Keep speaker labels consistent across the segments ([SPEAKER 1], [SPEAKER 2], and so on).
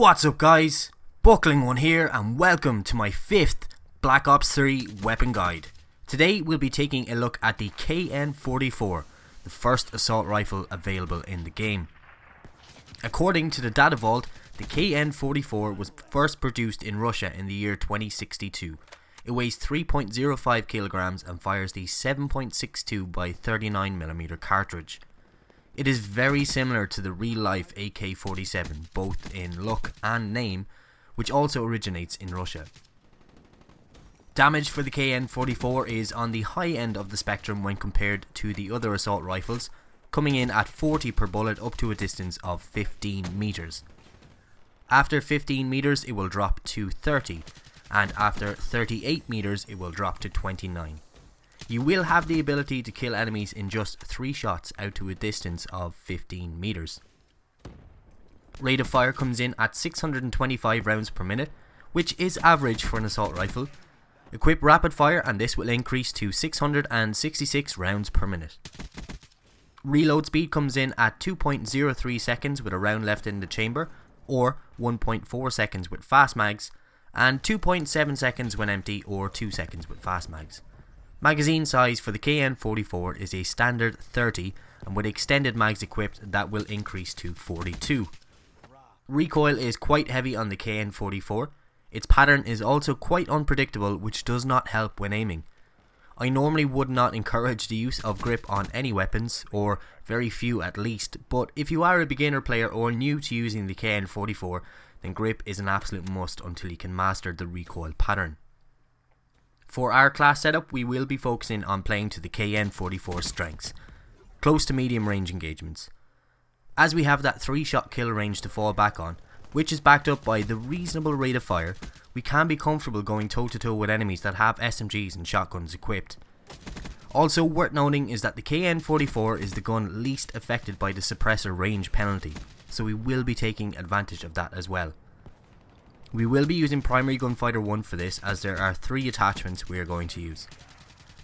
[SPEAKER 1] What's up guys, BucklingOne here and welcome to my 5th Black Ops 3 weapon guide. Today we'll be taking a look at the KN-44, the first assault rifle available in the game. According to the data vault, the KN-44 was first produced in Russia in the year 2062. It weighs 3.05 kilograms and fires the 7.62 by 39mm cartridge. It is very similar to the real-life AK-47, both in look and name, which also originates in Russia. Damage for the KN-44 is on the high end of the spectrum when compared to the other assault rifles, coming in at 40 per bullet up to a distance of 15 meters. After 15 meters it will drop to 30, and after 38 meters it will drop to 29. You will have the ability to kill enemies in just 3 shots out to a distance of 15 meters. Rate of fire comes in at 625 rounds per minute, which is average for an assault rifle. Equip rapid fire and this will increase to 666 rounds per minute. Reload speed comes in at 2.03 seconds with a round left in the chamber, or 1.4 seconds with fast mags, and 2.7 seconds when empty, or 2 seconds with fast mags. Magazine size for the KN-44 is a standard 30, and with extended mags equipped that will increase to 42. Recoil is quite heavy on the KN-44. Its pattern is also quite unpredictable, which does not help when aiming. I normally would not encourage the use of grip on any weapons, or very few at least, but if you are a beginner player or new to using the KN-44, then grip is an absolute must until you can master the recoil pattern. For our class setup, we will be focusing on playing to the KN-44 strengths, close to medium range engagements. As we have that 3-shot kill range to fall back on, which is backed up by the reasonable rate of fire, we can be comfortable going toe to toe with enemies that have SMGs and shotguns equipped. Also worth noting is that the KN-44 is the gun least affected by the suppressor range penalty, so we will be taking advantage of that as well. We will be using Primary Gunfighter 1 for this, as there are 3 attachments we are going to use.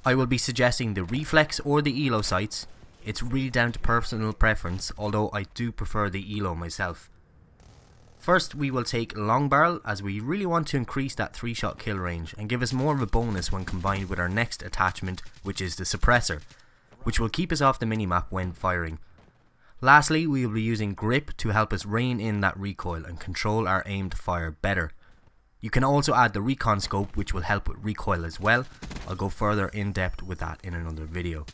[SPEAKER 1] I will be suggesting the Reflex or the ELO sights. It's really down to personal preference, although I do prefer the ELO myself. First we will take Long Barrel, as we really want to increase that 3-shot kill range and give us more of a bonus when combined with our next attachment, which is the Suppressor, which will keep us off the minimap when firing. Lastly, we will be using Grip to help us rein in that recoil and control our aim to fire better. You can also add the Recon Scope, which will help with recoil as well. I'll go further in depth with that in another video.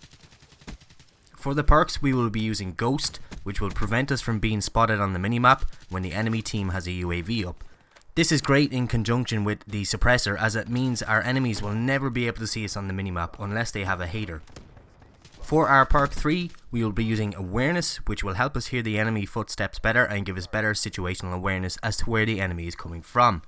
[SPEAKER 1] For the perks, we will be using Ghost, which will prevent us from being spotted on the minimap when the enemy team has a UAV up. This is great in conjunction with the Suppressor, as it means our enemies will never be able to see us on the minimap unless they have a hater. For our perk 3, we will be using Awareness, which will help us hear the enemy footsteps better and give us better situational awareness as to where the enemy is coming from.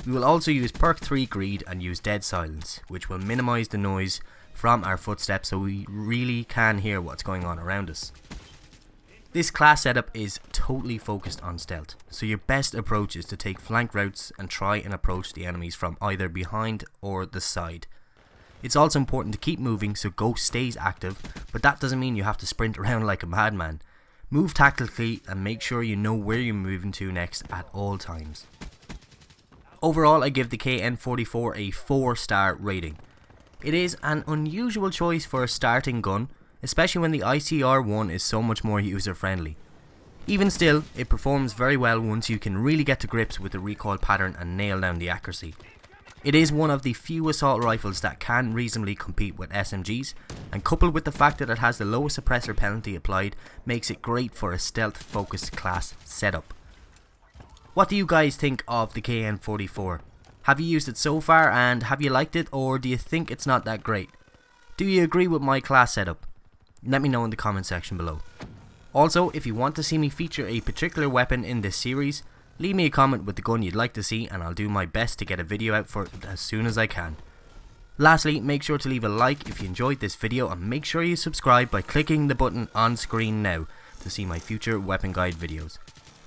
[SPEAKER 1] We will also use perk 3 Greed and use Dead Silence, which will minimize the noise from our footsteps so we really can hear what's going on around us. This class setup is totally focused on stealth, so your best approach is to take flank routes and try and approach the enemies from either behind or the side. It's also important to keep moving so Ghost stays active, but that doesn't mean you have to sprint around like a madman. Move tactically and make sure you know where you're moving to next at all times. Overall, I give the KN-44 a 4-star rating. It is an unusual choice for a starting gun, especially when the ICR-1 is so much more user friendly. Even still, it performs very well once you can really get to grips with the recoil pattern and nail down the accuracy. It is one of the few assault rifles that can reasonably compete with SMGs, and coupled with the fact that it has the lowest suppressor penalty applied, makes it great for a stealth focused class setup. What do you guys think of the KN-44? Have you used it so far, and have you liked it, or do you think it's not that great? Do you agree with my class setup? Let me know in the comment section below. Also, if you want to see me feature a particular weapon in this series, leave me a comment with the gun you'd like to see and I'll do my best to get a video out for it as soon as I can. Lastly, make sure to leave a like if you enjoyed this video and make sure you subscribe by clicking the button on screen now to see my future weapon guide videos,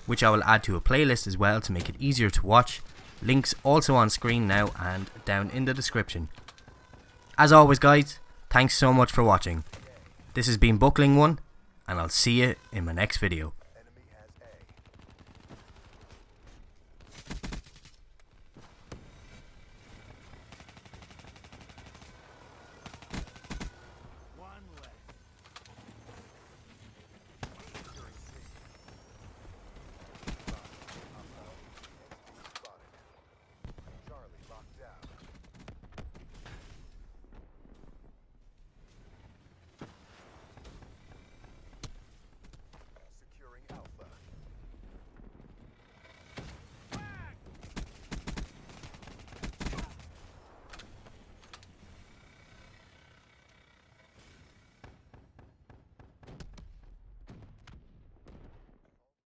[SPEAKER 1] which I will add to a playlist as well to make it easier to watch. Links also on screen now and down in the description. As always guys, thanks so much for watching. This has been BucklingOne, and I'll see you in my next video.